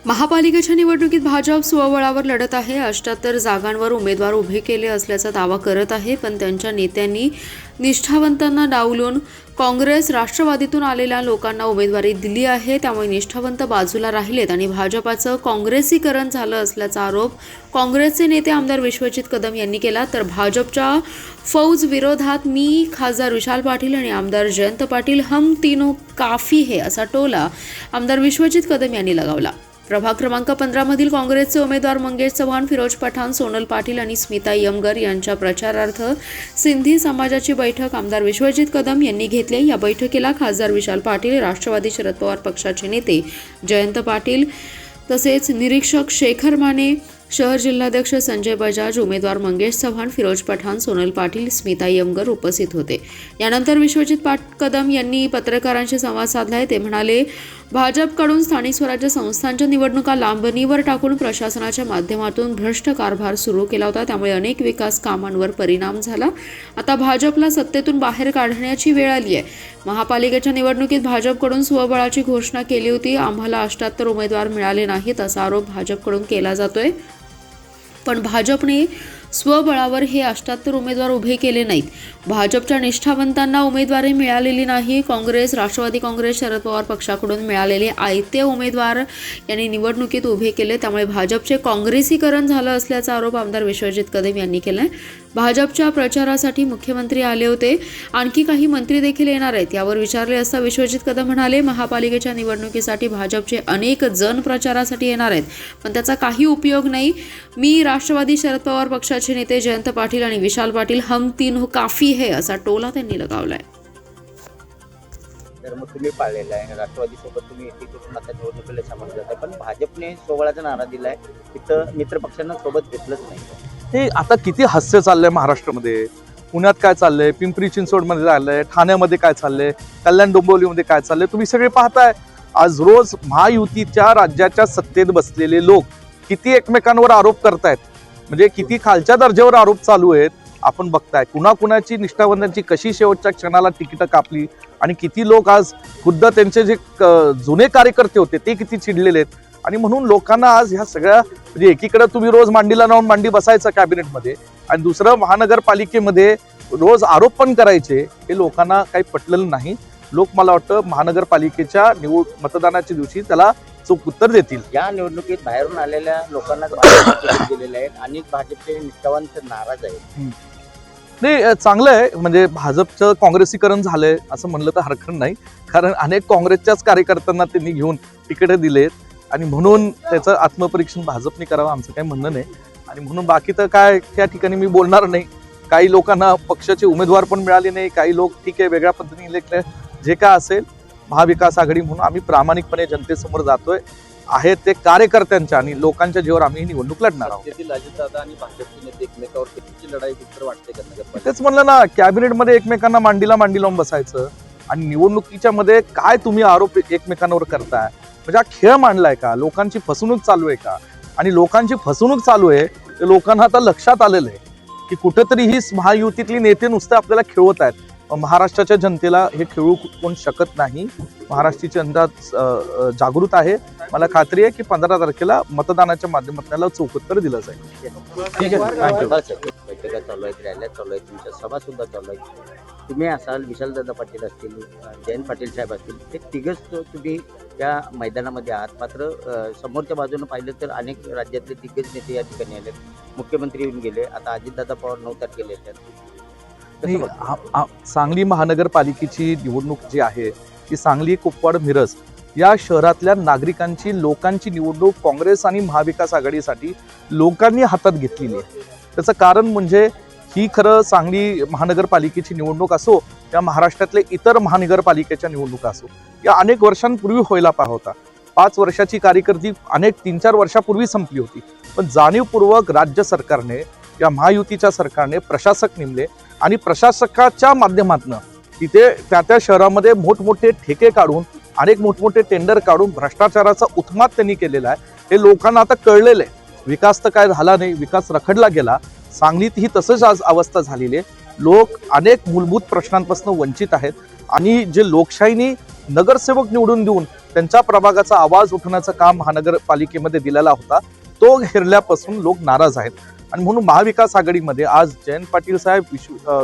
महापालिकेच्या निवडणुकीत भाजप स्वबळावर लढत आहे. 78 जागांवर उमेदवार उभे केले असल्याचा दावा करत आहे, पण त्यांच्या नेत्यांनी निष्ठावंतांना डावलून काँग्रेस राष्ट्रवादीतून आलेल्या लोकांना उमेदवारी दिली आहे. त्यामुळे निष्ठावंत बाजूला राहिलेत आणि भाजपाचं काँग्रेसीकरण झालं असल्याचा आरोप काँग्रेसचे नेते आमदार विश्वजित कदम यांनी केला. तर भाजपच्या फौज विरोधात मी, खासदार विशाल पाटील आणि आमदार जयंत पाटील हम तीनों काफी है असा टोला आमदार विश्वजित कदम यांनी लगावला. प्रभाग क्रमांक 15 मधील काँग्रेसचे उमेदवार मंगेश चव्हाण, फिरोज पठाण, सोनल पाटील आणि स्मिता यमगर यांच्या प्रचारार्थ सिंधी समाजाची बैठक आमदार विश्वजित कदम यांनी घेतली. या बैठकीला खासदार विशाल पाटील, राष्ट्रवादी शरद पवार पक्षाचे नेते जयंत पाटील तसेच निरीक्षक शेखर माने, शहर जिल्हाध्यक्ष संजय बजाज, उमेदवार मंगेश चव्हाण, फिरोज पठाण, सोनल पाटील, स्मिता यमगर उपस्थित होते. यानंतर विश्वजित कदम यांनी पत्रकारांशी संवाद साधलाय. ते म्हणाले, भाजपकडून स्थानिक स्वराज्य संस्थांच्या निवडणुका लांबणीवर टाकून प्रशासनाच्या माध्यमातून भ्रष्ट कारभार सुरू केला होता. त्यामुळे अनेक विकास कामांवर परिणाम झाला. आता भाजपला सत्तेतून बाहेर काढण्याची वेळ आली आहे. महापालिकेच्या निवडणुकीत भाजपकडून स्वबळाची घोषणा केली होती. आम्हाला 78 उमेदवार मिळाले नाहीत असा आरोप भाजपकडून केला जातोय. पण भाजपने स्वबळावर हे 78 उमेदवार उभे केले नाहीत. भाजपच्या निष्ठावंतांना उमेदवारी मिळालेली नाही. काँग्रेस, राष्ट्रवादी काँग्रेस, शरद पवार पक्षाकडून मिळालेले आयते उमेदवार यांनी निवडणुकीत उभे केले. त्यामुळे भाजपचे काँग्रेसीकरण झालं असल्याचा आरोप आमदार विश्वजित कदम यांनी केलाय. भाजपच्या प्रचारासाठी मुख्यमंत्री आले होते, आणखी काही मंत्री देखील येणार आहेत यावर विचारले असता विश्वजित कदम म्हणाले, महापालिकेच्या निवडणुकीसाठी भाजपचे अनेक जण प्रचारासाठी येणार आहेत, पण त्याचा काही उपयोग नाही. मी, राष्ट्रवादी शरद पवार पक्षाचे नेते जयंत पाटील आणि विशाल पाटील हम तीन काफी है असा टोला त्यांनी लगावलाय. तर मग तुम्ही पाळलेला आहे, राष्ट्रवादी सोबत तुम्ही युती करून आता निवडणुकीला सामोरं जात आहे, पण भाजपने सोबळाचा नारा दिलाय, तिथं मित्र पक्षांना सोबत घेतलंच नाही. हे आता किती हास्य चाललंय महाराष्ट्रामध्ये. पुण्यात काय चाललंय, पिंपरी चिंचवडमध्ये चाललंय, ठाण्यामध्ये काय चाललंय, कल्याण डोंबिवलीमध्ये काय चाललंय, तुम्ही सगळे पाहताय. आज रोज महायुतीच्या राज्याच्या सत्तेत बसलेले लोक किती एकमेकांवर आरोप करतायत, म्हणजे किती खालच्या दर्जावर आरोप चालू आहेत आपण बघताय. कुणाकुणाची निष्ठावंतांची कशी शेवटच्या क्षणाला तिकीटं कापली आणि किती लोक आज खुद्द त्यांचे जे जुने कार्यकर्ते होते ते किती चिडलेले आहेत. आणि म्हणून लोकांना आज ह्या सगळ्या म्हणजे एकीकडे तुम्ही रोज मांडीला लावून मांडी बसायचं कॅबिनेटमध्ये आणि दुसरं महानगरपालिकेमध्ये रोज आरोप पण करायचे, हे लोकांना काही पटलेलं नाही. लोक मला वाटतं महानगरपालिकेच्या मतदानाच्या दिवशी त्याला चोख उत्तर देतील. या निवडणुकीत बाहेरून आलेल्या लोकांना दिलेले आहेत आणि भाजपचे निष्ठावंत नाराज आहेत. नाही, चांगलं आहे. म्हणजे भाजपचं काँग्रेसीकरण झालंय असं म्हणलं तर हरकत नाही, कारण अनेक काँग्रेसच्याच कार्यकर्त्यांना त्यांनी घेऊन तिकीटं दिलेत आणि म्हणून त्याचं आत्मपरीक्षण भाजपने करावं आमचं काही म्हणणं नाही. आणि म्हणून बाकी तर काय त्या ठिकाणी मी बोलणार नाही. काही लोकांना पक्षाचे उमेदवार पण मिळाले नाही, काही लोक ठीक आहे वेगळ्या पद्धतीने इलेक्ट, जे काय असेल महाविकास आघाडी म्हणून आम्ही प्रामाणिकपणे जनतेसमोर जातोय. आहेत ते कार्यकर्त्यांच्या आणि लोकांच्या जीवावर आम्ही ही निवडणूक लढणार आहोत. अजितदादा आणि भाजपचे नेते एकमेकावर कितीची लढाई तर वाटते का? तेच म्हणलं ना, कॅबिनेटमध्ये एकमेकांना मांडीला मांडी लावून बसायचं आणि निवडणुकीच्या मध्ये काय तुम्ही आरोप एकमेकांवर करताय, म्हणजे हा खेळ मांडलाय का? लोकांची फसवणूक चालू आहे का? आणि लोकांची फसवणूक चालू आहे ते लोकांना आता लक्षात आलेलं आहे की कुठेतरी ही महायुतीतली नेते नुसते आपल्याला खेळवत आहेत. महाराष्ट्राच्या जनतेला हे खेळू कोण शकत नाही. महाराष्ट्राची जनता जागृत आहे. मला खात्री आहे की 15 तारखेला मतदानाच्या माध्यमातून त्याला चोख उत्तर दिलं जाईल. ठीक आहे. बैठका चालू आहेत, रॅल्या चालू आहेत, तुमच्या सभा सुद्धा चालू आहेत. तुम्ही असाल, विशालदादा पाटील असतील, जयंत पाटील साहेब असतील, ते तिघच तुम्ही या मैदानामध्ये आहात. मात्र समोरच्या बाजूने पाहिलं तर अनेक राज्यातले दिग्गज नेते या ठिकाणी आले, मुख्यमंत्री येऊन गेले. आता अजितदादा पवार 9 तारखेला येतात. सांगली महानगरपालिकेची निवडणूक जी आहे ती सांगली, कुपवाड, मिरज या शहरातल्या नागरिकांची, लोकांची निवडणूक काँग्रेस आणि महाविकास आघाडीसाठी लोकांनी हातात घेतलेली आहे. त्याचं कारण म्हणजे ही खरं सांगली महानगरपालिकेची निवडणूक असो या महाराष्ट्रातल्या इतर महानगरपालिकेच्या निवडणुका असो, या अनेक वर्षांपूर्वी व्हायला पाहिजे होता. 5 वर्षाची कार्यकिर्दी अनेक 3-4 वर्षापूर्वी संपली होती. पण जाणीवपूर्वक राज्य सरकारने, या महायुतीच्या सरकारने प्रशासक नेमले आणि प्रशासकाच्या माध्यमातून तिथे त्या शहरामध्ये मोठमोठे ठेके काढून, अनेक मोठमोठे टेंडर काढून भ्रष्टाचाराचा उत्माद त्यांनी केलेला आहे. हे लोकांना आता कळलेलं आहे. विकास तर काय झाला नाही, विकास रखडला गेला. सांगलीत ही तसंच आज अवस्था झालेली आहे. लोक अनेक मूलभूत प्रश्नांपासून वंचित आहेत आणि जे लोकशाहीने नगरसेवक निवडून देऊन त्यांच्या प्रभागाचा आवाज उठवण्याचं काम महानगरपालिकेमध्ये दिलेला होता, तो हेरल्यापासून लोक नाराज आहेत. आणि म्हणून महाविकास आघाडीमध्ये आज जयंत पाटील साहेब,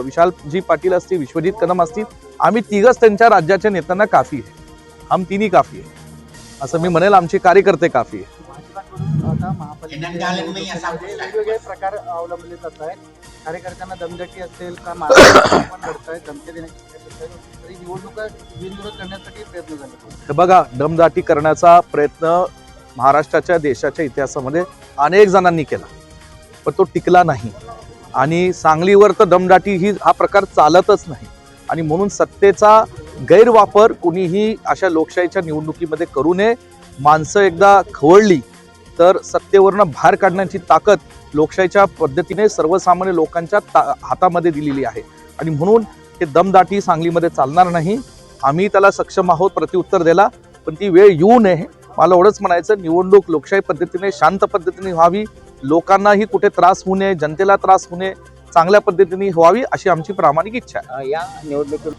विशालजी पाटील असतील, विश्वजित कदम असतील, आम्ही तिघच त्यांच्या राज्याच्या नेत्यांना काफी आहे. हम तिन्ही काफी आहे असं मी म्हणेल. आमचे कार्यकर्ते काफी आहे. आता महापालिकेमध्ये वेगवेगळे प्रकार अवलंबले जात आहेत. कार्यकर्त्यांना दमदाटी असेल का पण घडताय, धमकी देण्याची तरी निवडणुका बिनविरोध करण्यासाठी प्रयत्न झाले. हे बघा, दमदाटी करण्याचा प्रयत्न महाराष्ट्राच्या देशाच्या इतिहासामध्ये अनेक जणांनी केला, पण तो टिकला नाही. आणि सांगलीवर तर दमदाटी हा प्रकार चालतच नाही. आणि म्हणून सत्तेचा गैरवापर कुणीही अशा लोकशाहीच्या निवडणुकीमध्ये करू नये. माणसं एकदा खवळली तर सत्तेवरनं बाहेर काढण्याची ताकद लोकशाहीच्या पद्धतीने सर्वसामान्य लोकांच्या हातामध्ये दिलेली आहे. आणि म्हणून हे दमदाटी सांगलीमध्ये चालणार नाही. आम्ही त्याला सक्षम आहोत प्रत्युत्तर द्यायला, पण ती वेळ येऊ नये. मला एवढंच म्हणायचं, निवडणूक लोकशाही पद्धतीने शांत पद्धतीने व्हावी, लोकांनाही कुठे त्रास होऊ नये, जनतेला त्रास होऊ नये, चांगल्या पद्धतीने व्हावी अशी आमची प्रामाणिक इच्छा आहे. या निवडणुकीत